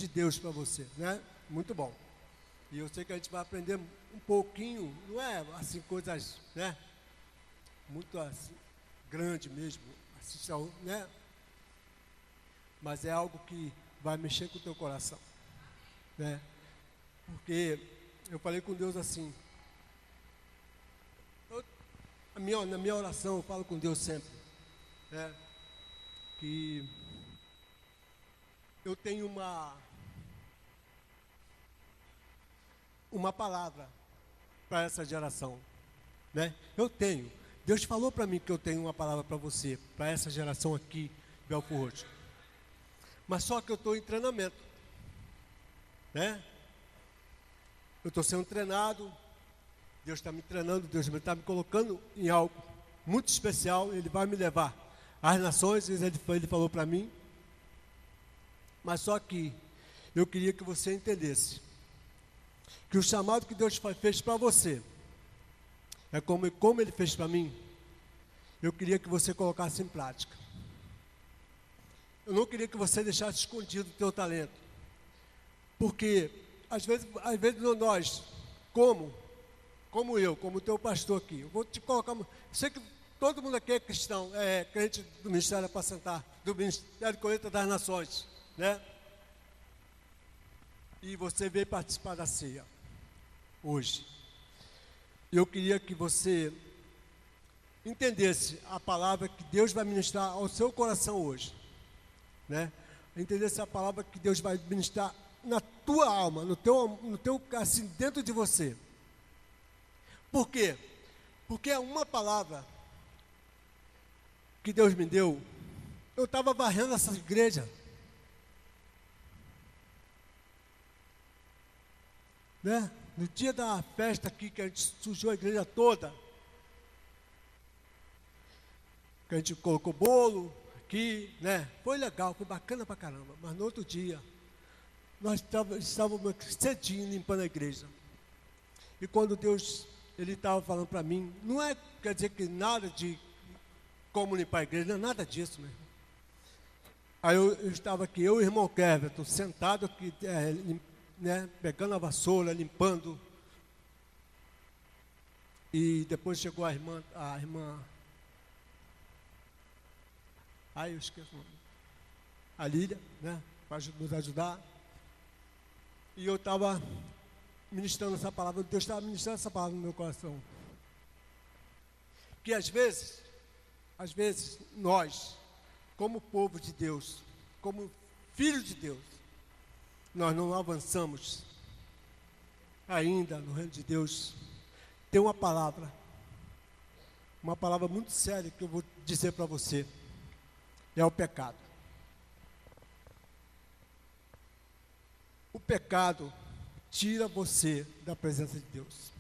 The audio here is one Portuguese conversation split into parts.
de Deus para você, né? Muito bom. E eu sei que a gente vai aprender um pouquinho, não é assim, coisas, né? Muito assim, grande mesmo, assim, né? Mas é algo que vai mexer com o teu coração, né? Porque eu falei com Deus assim, na minha oração eu falo com Deus sempre, né? Que eu tenho uma palavra para essa geração, né? Eu tenho. Deus falou para mim que eu tenho uma palavra para você, para essa geração aqui, Belfor Roxo. Mas só que eu estou em treinamento, né? Eu estou sendo treinado, Deus está me treinando, Deus está me colocando em algo muito especial, Ele vai me levar às nações, Ele falou para mim. Mas só que eu queria que você entendesse que o chamado que Deus fez para você é como Ele fez para mim. Eu queria que você colocasse em prática. Eu não queria que você deixasse escondido o teu talento, porque às vezes nós, como eu, como teu pastor aqui, eu vou te colocar. Eu sei que todo mundo aqui é cristão, é crente do Ministério Apacentar, do Ministério de Colheita das Nações, né? E você veio participar da ceia hoje. Eu queria que você entendesse a palavra que Deus vai ministrar ao seu coração hoje, né? Entendesse a palavra que Deus vai ministrar na tua alma, no teu assim, dentro de você. Por quê? Porque é uma palavra que Deus me deu. Eu estava varrendo essa igreja, né? No dia da festa aqui, que a gente sujou a igreja toda, que a gente colocou bolo aqui, né? Foi legal, foi bacana pra caramba. Mas no outro dia, nós estávamos cedinho limpando a igreja. E quando Deus, Ele estava falando para mim, não é, quer dizer que nada de como limpar a igreja, não é nada disso, meu irmão. Aí eu estava aqui, eu e o irmão Keverton, sentado aqui, né, pegando a vassoura, limpando. E depois chegou a irmã, eu esqueço o nome, a Lília, né, para nos ajudar. E eu estava ministrando essa palavra, Deus estava ministrando essa palavra no meu coração. Que às vezes nós, como povo de Deus, como filhos de Deus, nós não avançamos ainda no reino de Deus. Tem uma palavra muito séria que eu vou dizer para você, é o pecado. O pecado tira você da presença de Deus.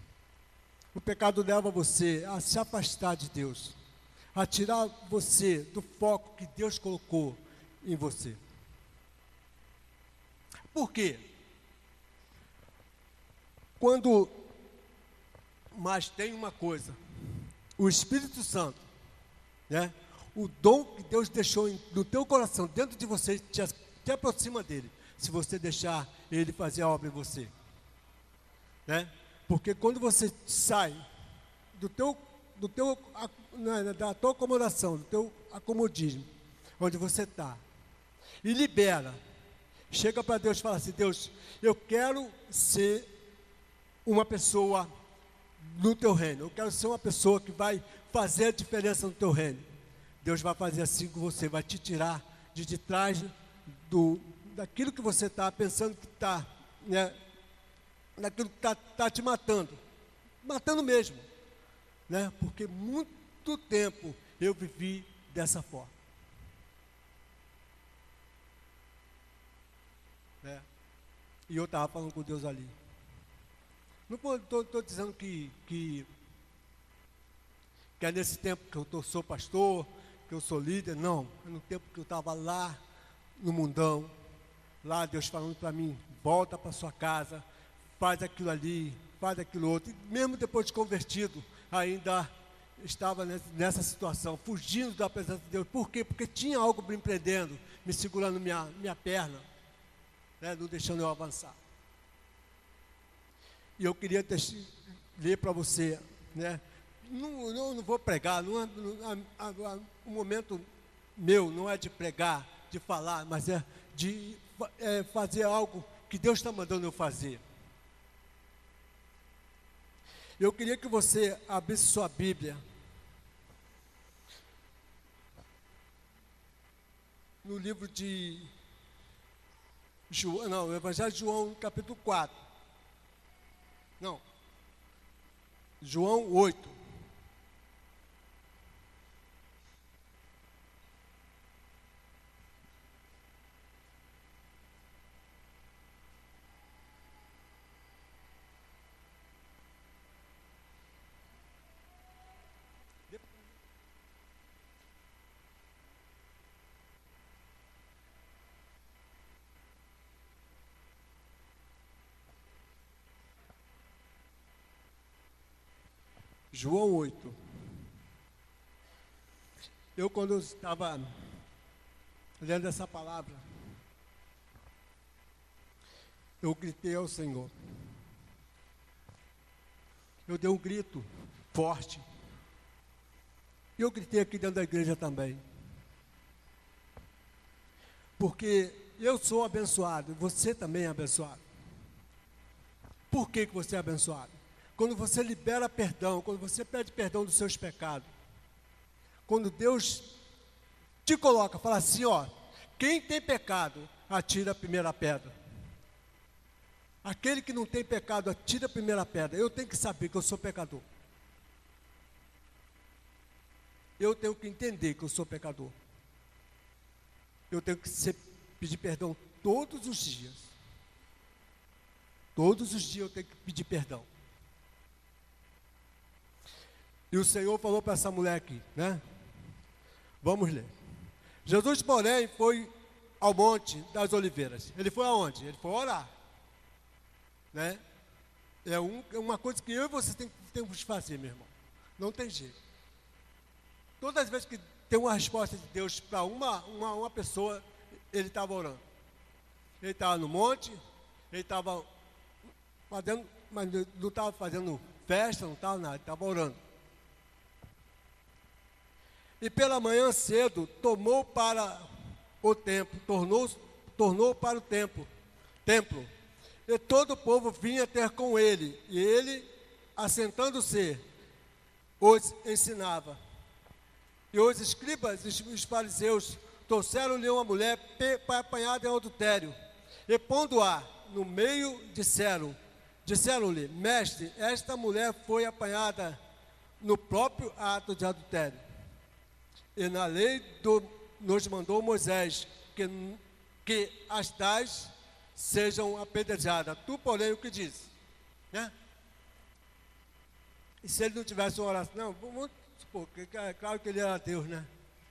O pecado leva você a se afastar de Deus, a tirar você do foco que Deus colocou em você. Por quê? Mas tem uma coisa, o Espírito Santo, né? O dom que Deus deixou no teu coração, dentro de você, te aproxima dele, se você deixar ele fazer a obra em você, né? Porque quando você sai da tua acomodação, do teu acomodismo, onde você está, e libera, chega para Deus e fala assim: Deus, eu quero ser uma pessoa no teu reino, eu quero ser uma pessoa que vai fazer a diferença no teu reino. Deus vai fazer assim com você, vai te tirar de trás daquilo que você está pensando que está, né, daquilo que está te matando mesmo, né? Porque muito tempo eu vivi dessa forma, né? E eu estava falando com Deus ali. Não estou dizendo que é nesse tempo que eu sou pastor, que eu sou líder, não. É no tempo que eu estava lá no mundão, lá Deus falando para mim: volta para sua casa, faz aquilo ali, faz aquilo outro. E mesmo depois de convertido, ainda estava nessa situação, fugindo da presença de Deus. Por quê? Porque tinha algo me prendendo, me segurando minha perna. né, não deixando eu avançar. E eu queria ler para você, né? Não vou pregar, o momento meu não é de pregar, de falar, mas é de fazer algo que Deus está mandando eu fazer. Eu queria que você abrisse sua Bíblia no livro de João, não, o Evangelho de João, capítulo 4. Não, João 8. João 8. Eu, quando eu estava lendo essa palavra, eu gritei ao Senhor. Eu dei um grito forte. E eu gritei aqui dentro da igreja também. Porque eu sou abençoado, você também é abençoado. Por que você é abençoado? Quando você libera perdão, quando você pede perdão dos seus pecados, quando Deus te coloca, fala assim, ó, quem tem pecado, atira a primeira pedra. Aquele que não tem pecado, atira a primeira pedra. Eu tenho que saber que eu sou pecador. Eu tenho que entender que eu sou pecador. Eu tenho que pedir perdão todos os dias. Todos os dias eu tenho que pedir perdão. E o Senhor falou para essa mulher aqui, né? Vamos ler. Jesus, porém, foi ao Monte das Oliveiras. Ele foi aonde? Ele foi orar. Né? É uma coisa que eu e você temos que fazer, meu irmão. Não tem jeito. Todas as vezes que tem uma resposta de Deus para uma pessoa, ele estava orando. Ele estava no monte, ele estava fazendo, mas não estava fazendo festa, não estava nada, ele estava orando. E pela manhã cedo, tornou para o templo, e todo o povo vinha ter com ele, e ele, assentando-se, os ensinava. E os escribas e os fariseus trouxeram-lhe uma mulher apanhada em adultério, e pondo-a no meio, disseram-lhe, mestre, esta mulher foi apanhada no próprio ato de adultério. E na lei nos mandou Moisés que as tais sejam apedrejadas. Tu, porém, o que diz? Né? E se ele não tivesse uma oração? Não, vamos supor, é claro que ele era Deus, né?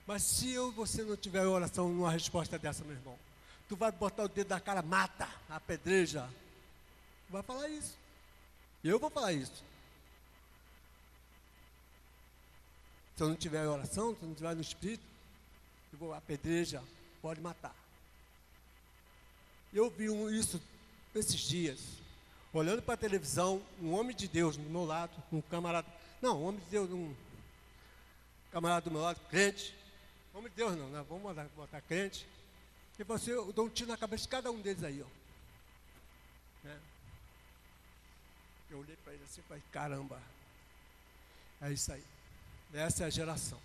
Mas se você não tiver oração numa resposta dessa, meu irmão, tu vai botar o dedo na cara, mata, apedreja. Tu vai falar isso. E eu vou falar isso. Se eu não tiver oração, se eu não tiver no Espírito, eu vou apedreja, pode matar. Eu vi isso esses dias, olhando para a televisão, um homem de Deus do meu lado, um camarada, não, um homem de Deus, um camarada do meu lado, crente, homem de Deus não, né? Vamos botar crente, e você, eu dou um tiro na cabeça de cada um deles aí, ó. Né? Eu olhei para ele assim e falei, caramba, é isso aí. Essa é a geração.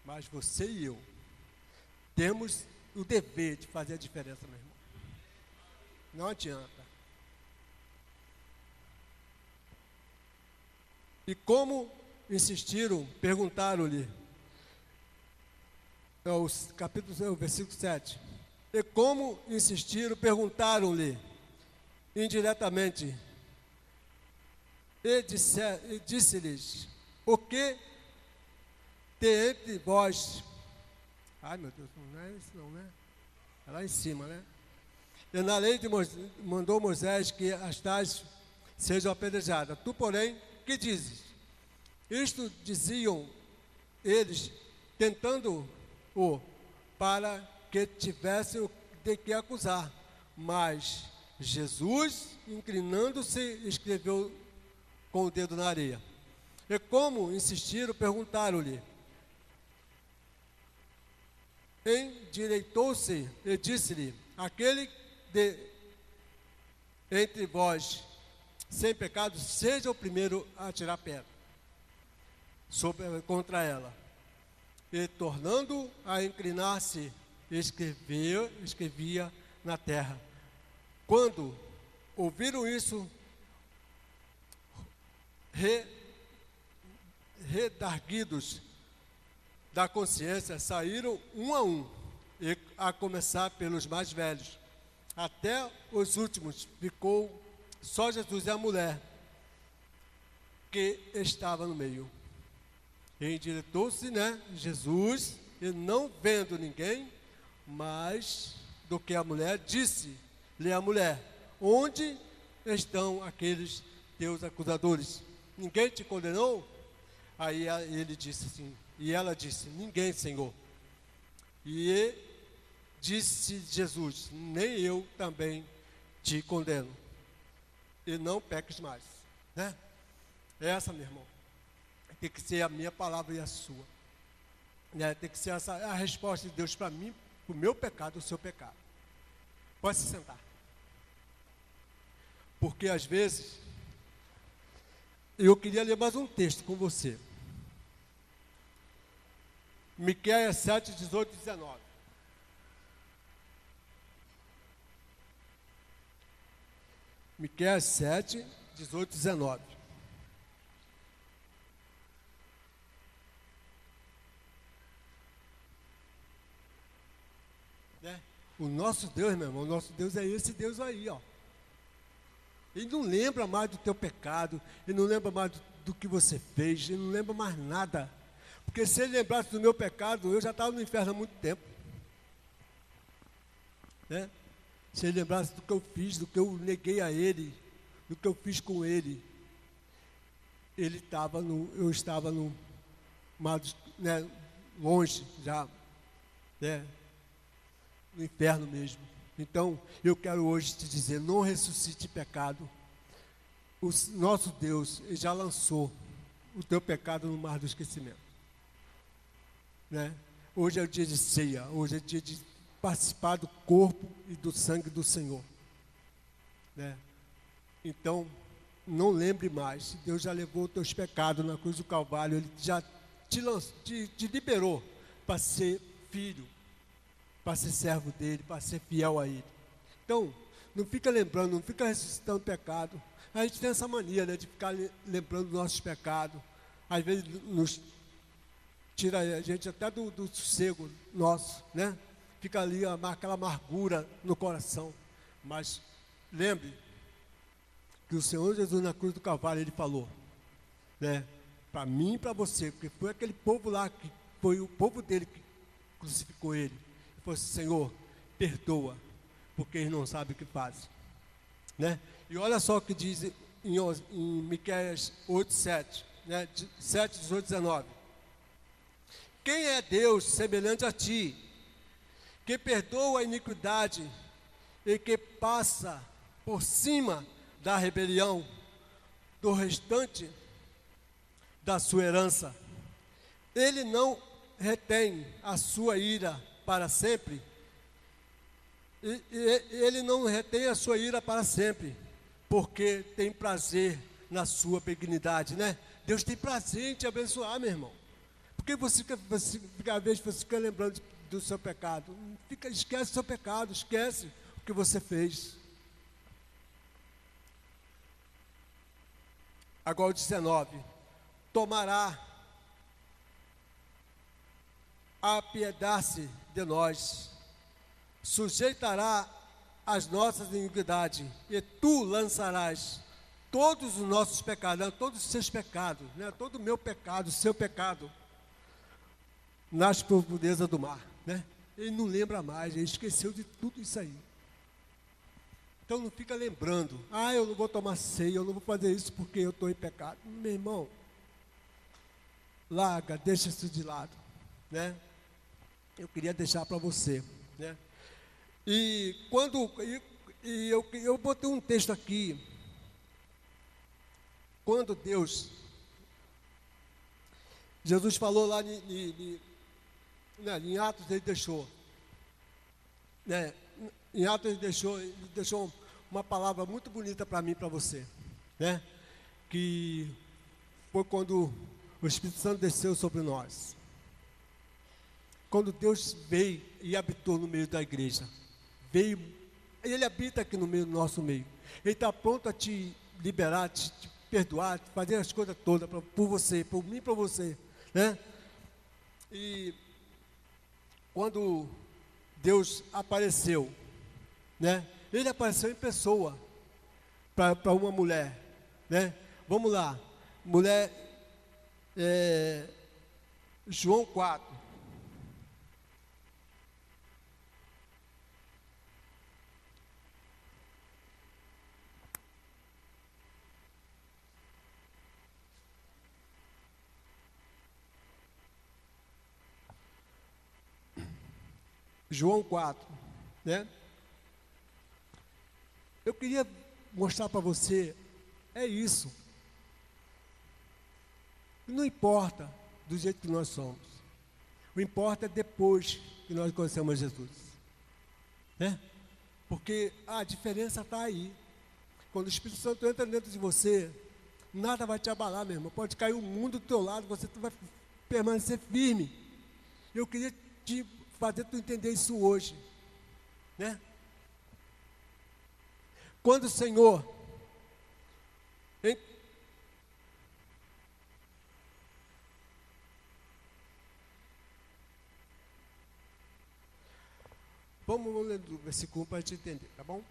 Mas você e eu temos o dever de fazer a diferença, meu irmão. Não adianta. E como insistiram, perguntaram-lhe, o versículo 7. E como insistiram, perguntaram-lhe indiretamente, e disse-lhes, o que tem entre vós? Ai, meu Deus, não é isso não, né? É lá em cima, né? E na lei mandou Moisés que as tais sejam apedrejadas. Tu, porém, que dizes? Isto diziam eles, tentando-o, para que tivesse de que acusar. Mas Jesus, inclinando-se, escreveu com o dedo na areia. E como insistiram, perguntaram-lhe. Endireitou-se e disse-lhe: aquele entre vós sem pecado, seja o primeiro a atirar pedra contra ela. E tornando a inclinar-se, escrevia na terra. Quando ouviram isso, redarguidos da consciência, saíram um a um, e a começar pelos mais velhos. Até os últimos, ficou só Jesus e a mulher que estava no meio. E endireitou-se, Jesus, e não vendo ninguém, mais do que a mulher, disse-lhe a mulher: onde estão aqueles teus acusadores? Ninguém te condenou? Aí ele disse assim, e ela disse: ninguém, Senhor. E disse Jesus: nem eu também te condeno. E não peques mais. Essa, meu irmão, tem que ser a minha palavra e a sua. Tem que ser essa a resposta de Deus para mim, para o meu pecado, o seu pecado. Pode se sentar. Porque às vezes, eu queria ler mais um texto com você. Miqueias 7, 18 e 19. Miqueias 7, 18 e 19. O nosso Deus, meu irmão, o nosso Deus é esse Deus aí, ó. Ele não lembra mais do teu pecado, ele não lembra mais do que você fez, ele não lembra mais nada. Porque se ele lembrasse do meu pecado, eu já estava no inferno há muito tempo. Se ele lembrasse do que eu fiz, do que eu neguei a ele, do que eu fiz com ele, eu estava no longe já, no inferno mesmo. Então, eu quero hoje te dizer: não ressuscite pecado. O nosso Deus já lançou o teu pecado no mar do esquecimento. Hoje é o dia de ceia, hoje é o dia de participar do corpo e do sangue do Senhor. Então, não lembre mais. Deus já levou os teus pecados na cruz do Calvário. Ele já te liberou para ser filho, para ser servo dele, para ser fiel a ele. Então, não fica lembrando, não fica ressuscitando pecado. A gente tem essa mania, de ficar lembrando dos nossos pecados. Às vezes nos tira a gente até do sossego nosso, Fica ali aquela amargura no coração. Mas lembre que o Senhor Jesus na cruz do Calvário, ele falou, para mim e para você, porque foi aquele povo lá, que foi o povo dele que crucificou ele. Ele falou assim: Senhor, perdoa, porque eles não sabem o que fazem. E olha só o que diz em Miqueias 8, 7, 7, 18, 19. Quem é Deus semelhante a ti, que perdoa a iniquidade e que passa por cima da rebelião do restante da sua herança? Ele não retém a sua ira para sempre. Ele não retém a sua ira para sempre, porque tem prazer na sua benignidade, Deus tem prazer em te abençoar, meu irmão. Porque às vezes você fica lembrando do seu pecado. Esquece o seu pecado, esquece o que você fez. Agora o 19. Tomará a piedade de nós, sujeitará as nossas iniquidades, e tu lançarás todos os nossos pecados, todos os seus pecados, todo o meu pecado, o seu pecado, nas profundezas do mar. Ele não lembra mais, ele esqueceu de tudo isso aí. Então não fica lembrando: eu não vou tomar ceia, eu não vou fazer isso porque eu estou em pecado. Meu irmão, larga, deixa isso de lado. Eu queria deixar para você. E E eu botei um texto aqui. Quando Jesus falou lá em Atos, ele deixou, né? Em Atos ele deixou uma palavra muito bonita para mim e para você, né? Que foi quando o Espírito Santo desceu sobre nós. Quando Deus veio e habitou no meio da igreja, Ele habita aqui no meio do nosso meio. Ele está pronto a te liberar, te perdoar, te fazer as coisas todas por você, por mim e para você, né? E quando Deus apareceu, né? Ele apareceu em pessoa para uma mulher, né? Vamos lá, mulher, João 4. João 4, né? Eu queria mostrar para você, é isso. Não importa do jeito que nós somos. O importa é depois que nós conhecemos Jesus, né? Porque a diferença está aí. Quando o Espírito Santo entra dentro de você, nada vai te abalar, meu irmão. Pode cair o mundo do teu lado, você vai permanecer firme. Eu queria te fazer tu entender isso hoje, né? Quando o Senhor vamos ler o versículo para a gente entender, tá bom?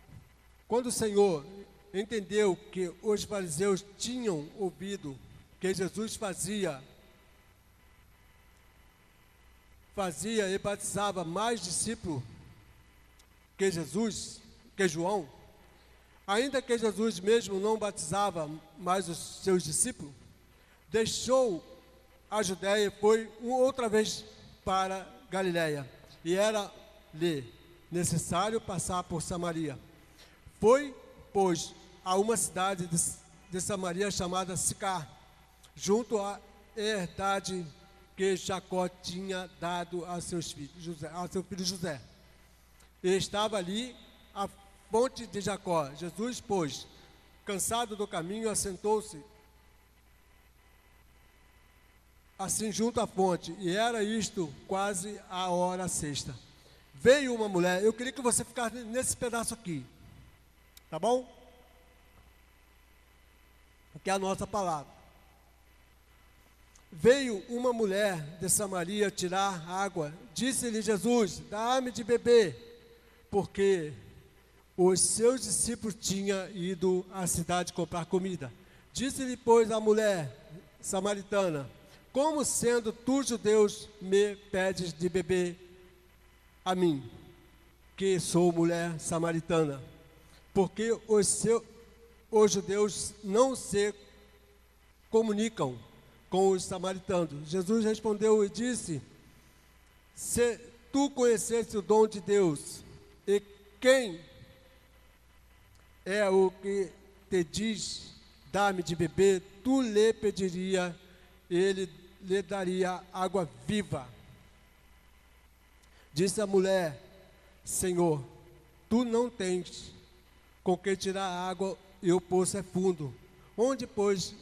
Quando o Senhor entendeu que os fariseus tinham ouvido que Jesus fazia e batizava mais discípulos que João, ainda que Jesus mesmo não batizava mais os seus discípulos, deixou a Judéia e foi outra vez para Galiléia, e era-lhe necessário passar por Samaria. Foi, pois, a uma cidade de Samaria chamada Sicar, junto à herdade que Jacó tinha dado a seu filho José. E estava ali a fonte de Jacó. Jesus, pois, cansado do caminho, assentou-se assim junto à fonte, e era isto quase a hora sexta. Veio uma mulher, eu queria que você ficasse nesse pedaço aqui, tá bom? Que é a nossa palavra. Veio uma mulher de Samaria tirar água. Disse-lhe Jesus: dá-me de beber, porque os seus discípulos tinham ido à cidade comprar comida. Disse-lhe, pois, a mulher samaritana: como sendo tu, judeus, me pedes de beber a mim, que sou mulher samaritana? Porque os judeus não se comunicam com os samaritanos. Jesus respondeu e disse: se tu conhecesse o dom de Deus, e quem é o que te diz, dá-me de beber, tu lhe pediria, ele lhe daria água viva. Disse a mulher: Senhor, tu não tens com que tirar água, e o poço é fundo. Onde, pois,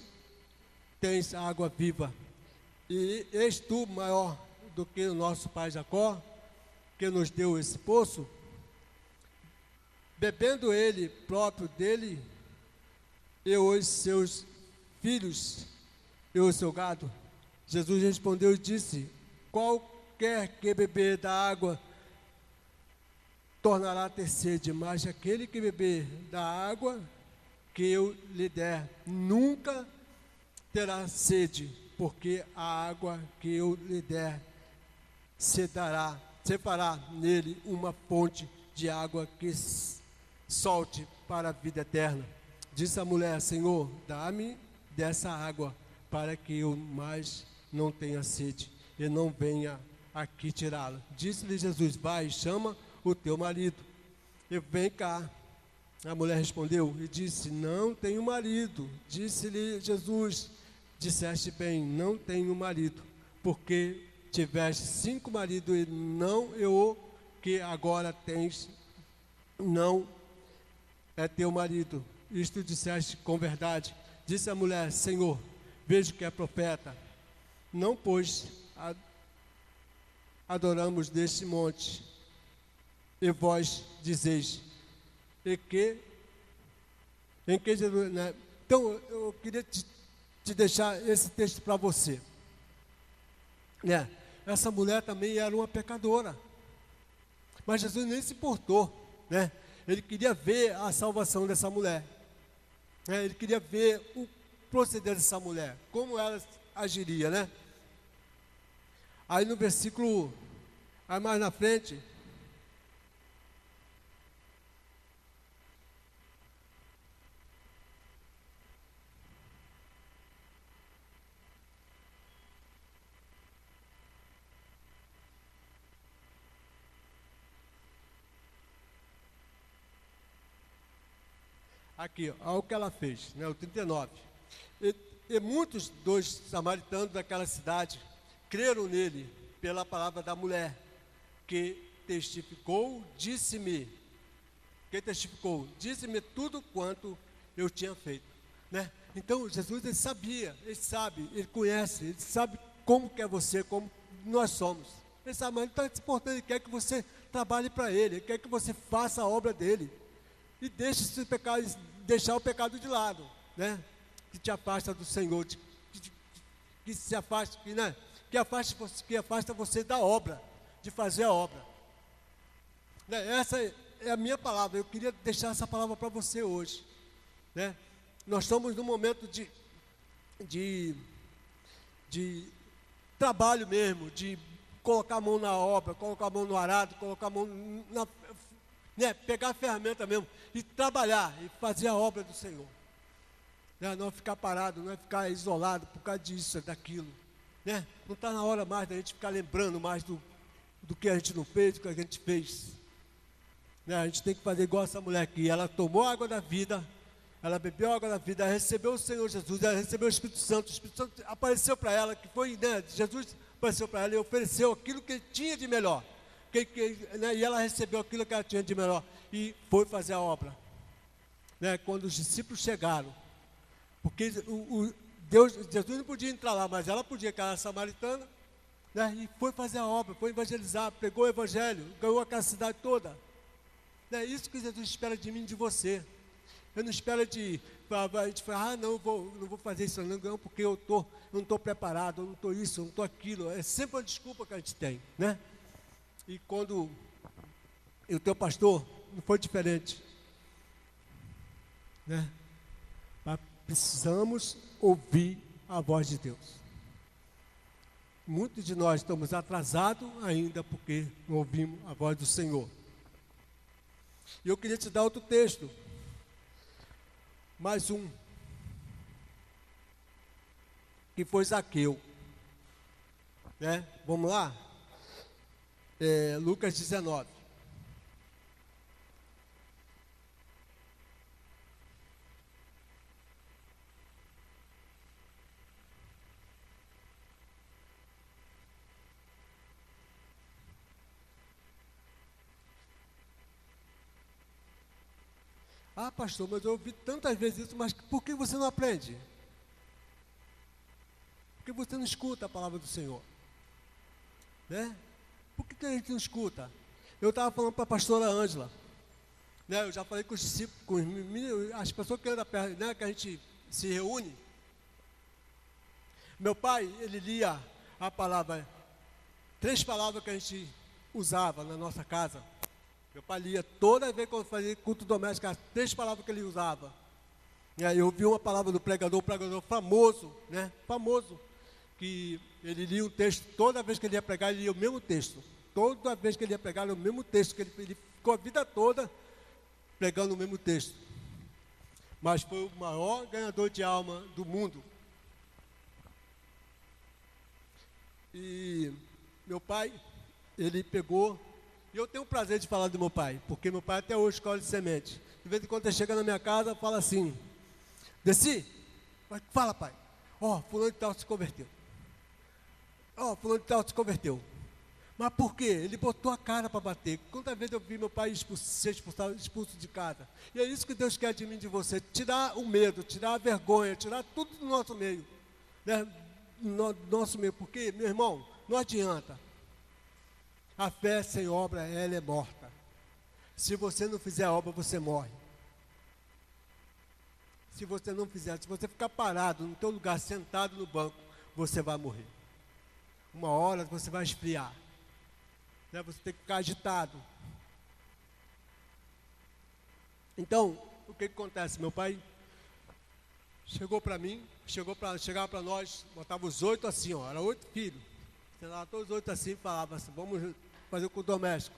tens água viva? E és tu maior do que o nosso pai Jacó, que nos deu esse poço? Bebendo ele próprio dele, e os seus filhos, e o seu gado? Jesus respondeu e disse: qualquer que beber da água tornará a ter sede, mas aquele que beber da água que eu lhe der nunca terá sede, porque a água que eu lhe der se fará nele uma fonte de água que solte para a vida eterna. Disse a mulher: Senhor, dá-me dessa água, para que eu mais não tenha sede, e não venha aqui tirá-la. Disse-lhe Jesus: vai, chama o teu marido, e vem cá. A mulher respondeu e disse: não tenho marido. Disse-lhe Jesus: disseste bem, não tenho marido, porque tiveste 5 maridos e não eu que agora tens, não é teu marido. Isto disseste com verdade. Disse a mulher: Senhor, vejo que é profeta. Não, pois, adoramos deste monte, e vós dizeis, em que Jesus, né? Então, eu queria te deixar esse texto para você. Né? Essa mulher também era uma pecadora, mas Jesus nem se importou, né? Ele queria ver a salvação dessa mulher, né? Ele queria ver o proceder dessa mulher, como ela agiria, né? Aí no versículo, aí mais na frente, aqui, olha o que ela fez, né, o 39. E muitos dos samaritanos daquela cidade creram nele pela palavra da mulher, que testificou, disse-me tudo quanto eu tinha feito, né? Então Jesus, ele sabia, ele sabe, ele conhece, ele sabe como que é você, como nós somos. Ele sabe, mas ele está se importando, ele quer que você trabalhe para ele quer que você faça a obra dele. E deixar o pecado de lado, né? Que te afasta do Senhor, que se afaste, né? Que afasta você da obra, de fazer a obra. Né? Essa é a minha palavra. Eu queria deixar essa palavra para você hoje, né? Nós estamos num momento de trabalho mesmo, de colocar a mão na obra, colocar a mão no arado, colocar a mão na, né, pegar a ferramenta mesmo e trabalhar e fazer a obra do Senhor, né? Não ficar parado, não é ficar isolado por causa disso, daquilo, né? Não está na hora mais da gente ficar lembrando mais do que a gente não fez, do que a gente fez, né? A gente tem que fazer igual essa mulher aqui. Ela tomou a água da vida, ela bebeu a água da vida, ela recebeu o Senhor Jesus, ela recebeu o Espírito Santo apareceu para ela, que foi, né, Jesus apareceu para ela e ofereceu aquilo que ele tinha de melhor. Né, e ela recebeu aquilo que ela tinha de melhor e foi fazer a obra, né? Quando os discípulos chegaram, porque Jesus não podia entrar lá, mas ela podia, que era samaritana, né? E foi fazer a obra, foi evangelizar, pregou o evangelho, ganhou aquela cidade toda. É isso que Jesus espera de mim e de você. Ele não espera a gente falar, não vou fazer isso não, porque eu não estou preparado, eu não estou isso, eu não estou aquilo. É sempre uma desculpa que a gente tem, né? E quando o teu pastor não foi diferente, né? Mas precisamos ouvir a voz de Deus. Muitos de nós estamos atrasados ainda porque não ouvimos a voz do Senhor. E eu queria te dar outro texto, mais um, que foi Zaqueu, né? Vamos lá? Lucas 19. Ah, pastor, mas eu ouvi tantas vezes isso, mas por que você não aprende? Por que você não escuta a palavra do Senhor? Né? Por que a gente não escuta? Eu estava falando para a pastora Ângela, né? Eu já falei com os discípulos, com as pessoas que andam perto, né? Que a gente se reúne. Meu pai, ele lia a palavra, 3 palavras que a gente usava na nossa casa. Meu pai lia toda vez que eu fazia culto doméstico, as 3 palavras que ele usava. E aí eu ouvi uma palavra do pregador, um pregador famoso, né? Famoso, que ele lia um texto, toda vez que ele ia pregar, ele lia o mesmo texto. Toda vez que ele ia pregar, era o mesmo texto, que ele ficou a vida toda pregando o mesmo texto. Mas foi o maior ganhador de alma do mundo. E meu pai, ele pegou, e eu tenho o prazer de falar do meu pai, porque meu pai até hoje escola de semente. De vez em quando ele chega na minha casa, fala assim: Desci, fala, pai. Ó, fulano de tal se converteu. Ó, fulano de tal se converteu. Mas por quê? Ele botou a cara para bater. Quantas vezes eu vi meu pai ser expulso de casa? E é isso que Deus quer de mim, de você. Tirar o medo, tirar a vergonha, tirar tudo do nosso meio. Né? No nosso meio. Porque, meu irmão, não adianta. A fé sem obra, ela é morta. Se você não fizer a obra, você morre. Se você não fizer, se você ficar parado no teu lugar, sentado no banco, você vai morrer. Uma hora você vai esfriar. Né? Você tem que ficar agitado. Então, o que acontece? Meu pai chegou para mim, chegava para nós, botava os 8 assim, ó, era 8 filhos. Sentava todos os 8 assim e falava assim: vamos fazer o culto doméstico.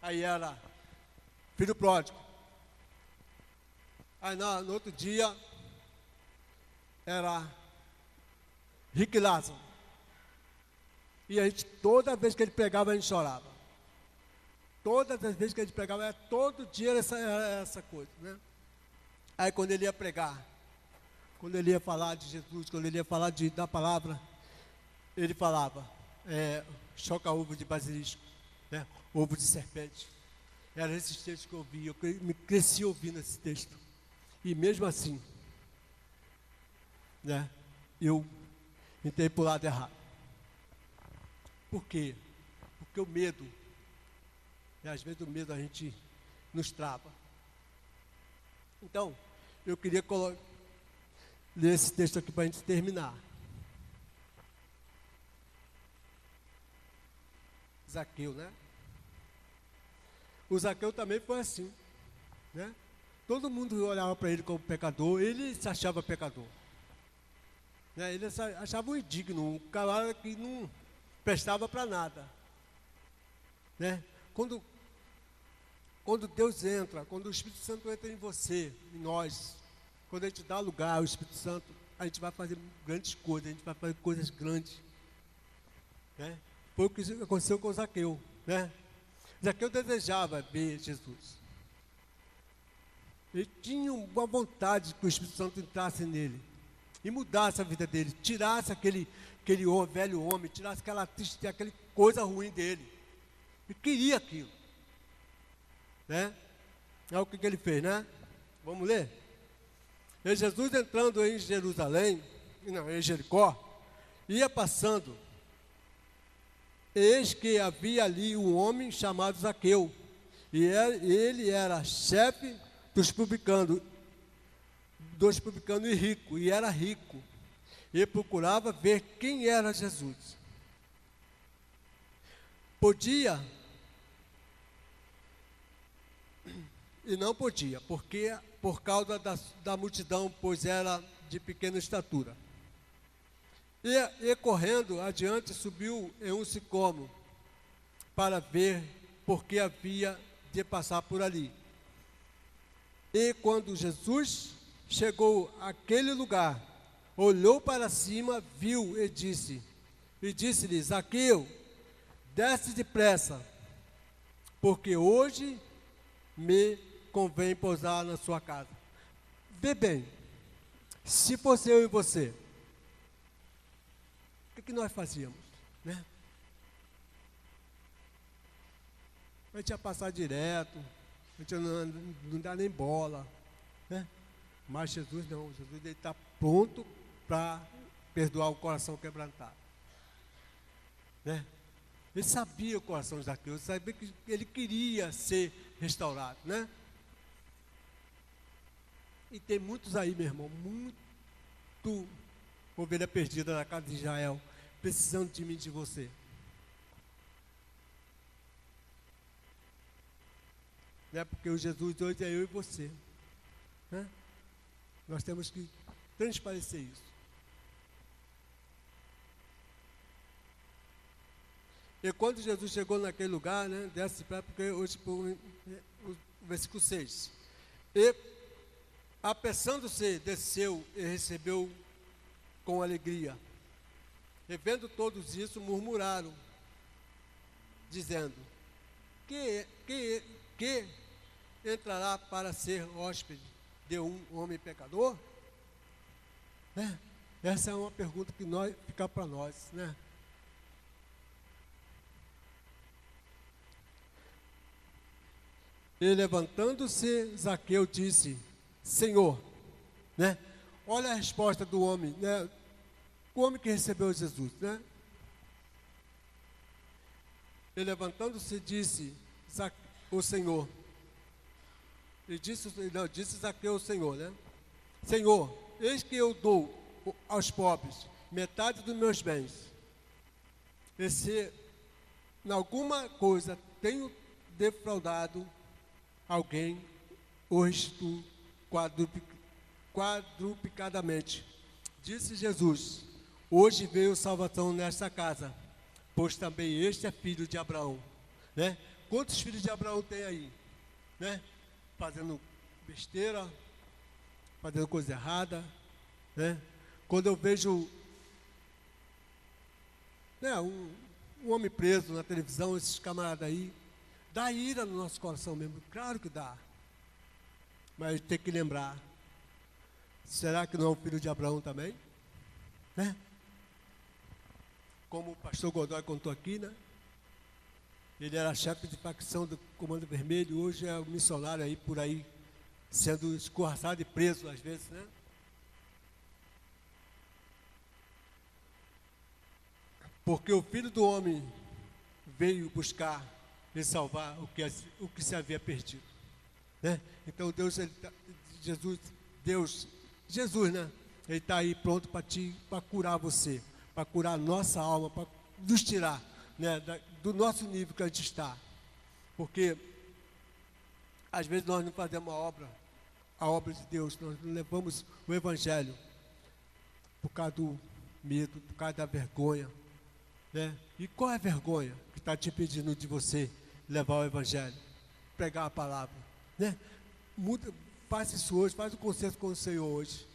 Aí era filho pródigo. Aí no outro dia era Rick e Lázaro. E a gente, toda vez que ele pregava, a gente chorava. Todas as vezes que a gente pregava, todo dia era essa coisa, né? Aí quando ele ia pregar, quando ele ia falar de Jesus, quando ele ia falar da palavra, ele falava, choca ovo de basilisco, né? Ovo de serpente. Eram esses textos que eu ouvia, eu me cresci ouvindo esse texto. E mesmo assim, né, eu entrei para o lado errado. Por quê? Porque o medo, e às vezes o medo a gente nos trava. Então, eu queria ler esse texto aqui para a gente terminar. Zaqueu, né? O Zaqueu também foi assim, né? Todo mundo olhava para ele como pecador, ele se achava pecador. Né? Ele achava um indigno, um cara que não prestava para nada. Né? Quando Deus entra, quando o Espírito Santo entra em você, em nós, quando a gente dá lugar ao Espírito Santo, a gente vai fazer grandes coisas, a gente vai fazer coisas grandes. Né? Foi o que aconteceu com o Zaqueu. Né? Zaqueu desejava ver Jesus. Ele tinha uma vontade que o Espírito Santo entrasse nele e mudasse a vida dele, tirasse aquele velho homem, tirasse aquela tristeza, aquela coisa ruim dele. Ele queria aquilo. Né? É o que ele fez, né? Vamos ler? E Jesus entrando em Jerusalém, não, em Jericó, ia passando. Eis que havia ali um homem chamado Zaqueu, e ele era chefe dos publicanos e rico, e era rico, e procurava ver quem era Jesus. Podia, e não podia, porque por causa da multidão, pois era de pequena estatura. E correndo adiante, subiu em um sicômoro, para ver, porque havia de passar por ali. E quando Jesus chegou àquele lugar, olhou para cima, viu e disse-lhe: Zaqueu, desce depressa, porque hoje me convém pousar na sua casa. Vê bem, se fosse eu e você, o que nós fazíamos? Né? A gente ia passar direto, a gente não dá nem bola, né? Mas Jesus não, Jesus está pronto para perdoar o coração quebrantado. Né? Ele sabia o coração de Zaqueu, ele sabia que ele queria ser restaurado, né? E tem muitos aí, meu irmão, muito ovelha perdida na casa de Israel, precisando de mim e de você. Né? Porque o Jesus hoje é eu e você. Né? Nós temos que transparecer isso. E quando Jesus chegou naquele lugar, né, desce para, porque hoje, o versículo 6. E, apressando-se, desceu e recebeu com alegria. E vendo todos isso, murmuraram, dizendo: que entrará para ser hóspede de um homem pecador? Né? Essa é uma pergunta que fica para nós, né? E levantando-se, Zaqueu disse: Senhor, né? Olha a resposta do homem, né? O homem que recebeu Jesus, né? E levantando-se, disse o Senhor. E disse Zaqueu ao Senhor, né? Senhor, eis que eu dou aos pobres metade dos meus bens. E se em alguma coisa tenho defraudado alguém, hoje tu quadruplicadamente. Disse Jesus: hoje veio salvação nesta casa, pois também este é filho de Abraão, né? Quantos filhos de Abraão tem aí, né? Fazendo besteira, fazendo coisa errada, né? Quando eu vejo, né, um homem preso na televisão, esses camaradas aí, dá ira no nosso coração mesmo, claro que dá. Mas tem que lembrar, será que não é o filho de Abraão também? Né? Como o pastor Godoy contou aqui, né? Ele era chefe de facção do Comando Vermelho, hoje é um missionário aí por aí, sendo escorraçado e preso às vezes, né? Porque o Filho do Homem veio buscar e salvar o que se havia perdido, né? Então Jesus, né? Ele está aí pronto para curar você, para curar a nossa alma, para nos tirar, né, do nosso nível que a gente está. Porque às vezes nós não fazemos a obra de Deus, nós não levamos o Evangelho por causa do medo, por causa da vergonha, né? E qual é a vergonha que está te impedindo de você levar o Evangelho, pregar a palavra, né? Faça isso hoje, faz o concerto com o Senhor hoje.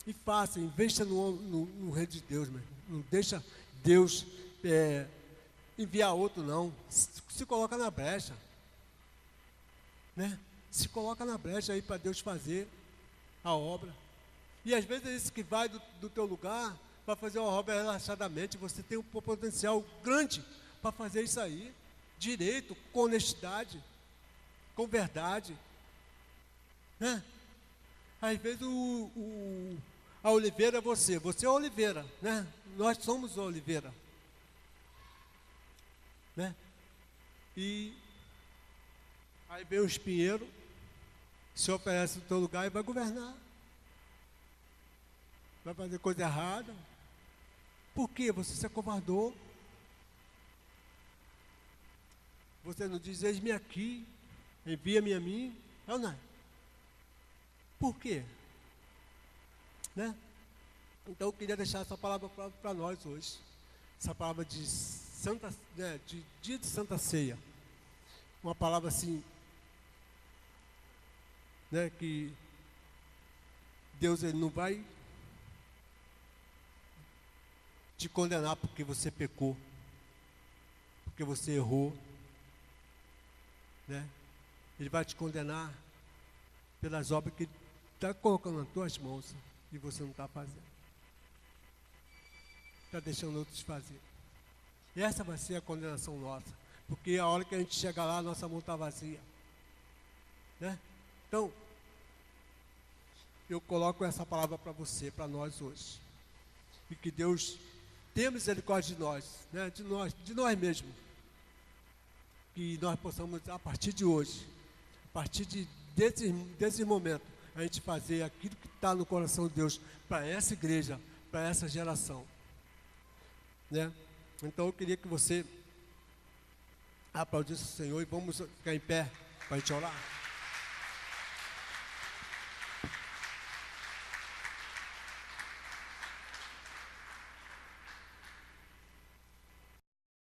E faça, investa no reino de Deus, meu. Não deixa Deus enviar outro, não. Se coloca na brecha, né? Se coloca na brecha aí para Deus fazer a obra. E às vezes esse que vai do teu lugar para fazer uma obra relaxadamente, você tem um potencial grande para fazer isso aí, direito, com honestidade, com verdade, né? Às vezes a oliveira é você é a oliveira, né? Nós somos a oliveira, né? E aí vem o espinheiro, se oferece no teu lugar e vai governar, vai fazer coisa errada. Por quê? Você se acovardou. Você não diz: eis-me aqui, envia-me a mim. Não. Por quê? Né? Então eu queria deixar essa palavra para nós hoje. Essa palavra de dia de Santa Ceia. Uma palavra assim, né, que Deus ele não vai te condenar porque você pecou, porque você errou, né? Ele vai te condenar pelas obras que Ele está colocando nas tuas mãos e você não está fazendo, está deixando outros fazer. E essa vai ser a condenação nossa, porque a hora que a gente chegar lá, a nossa mão está vazia, né? Então, eu coloco essa palavra para você, para nós hoje, e que Deus tenha misericórdia de nós, né? de nós mesmos, que nós possamos, a partir de hoje, a partir desse momento, a gente fazer aquilo que está no coração de Deus para essa igreja, para essa geração, né? Então eu queria que você aplaudisse o Senhor e vamos ficar em pé para a gente orar.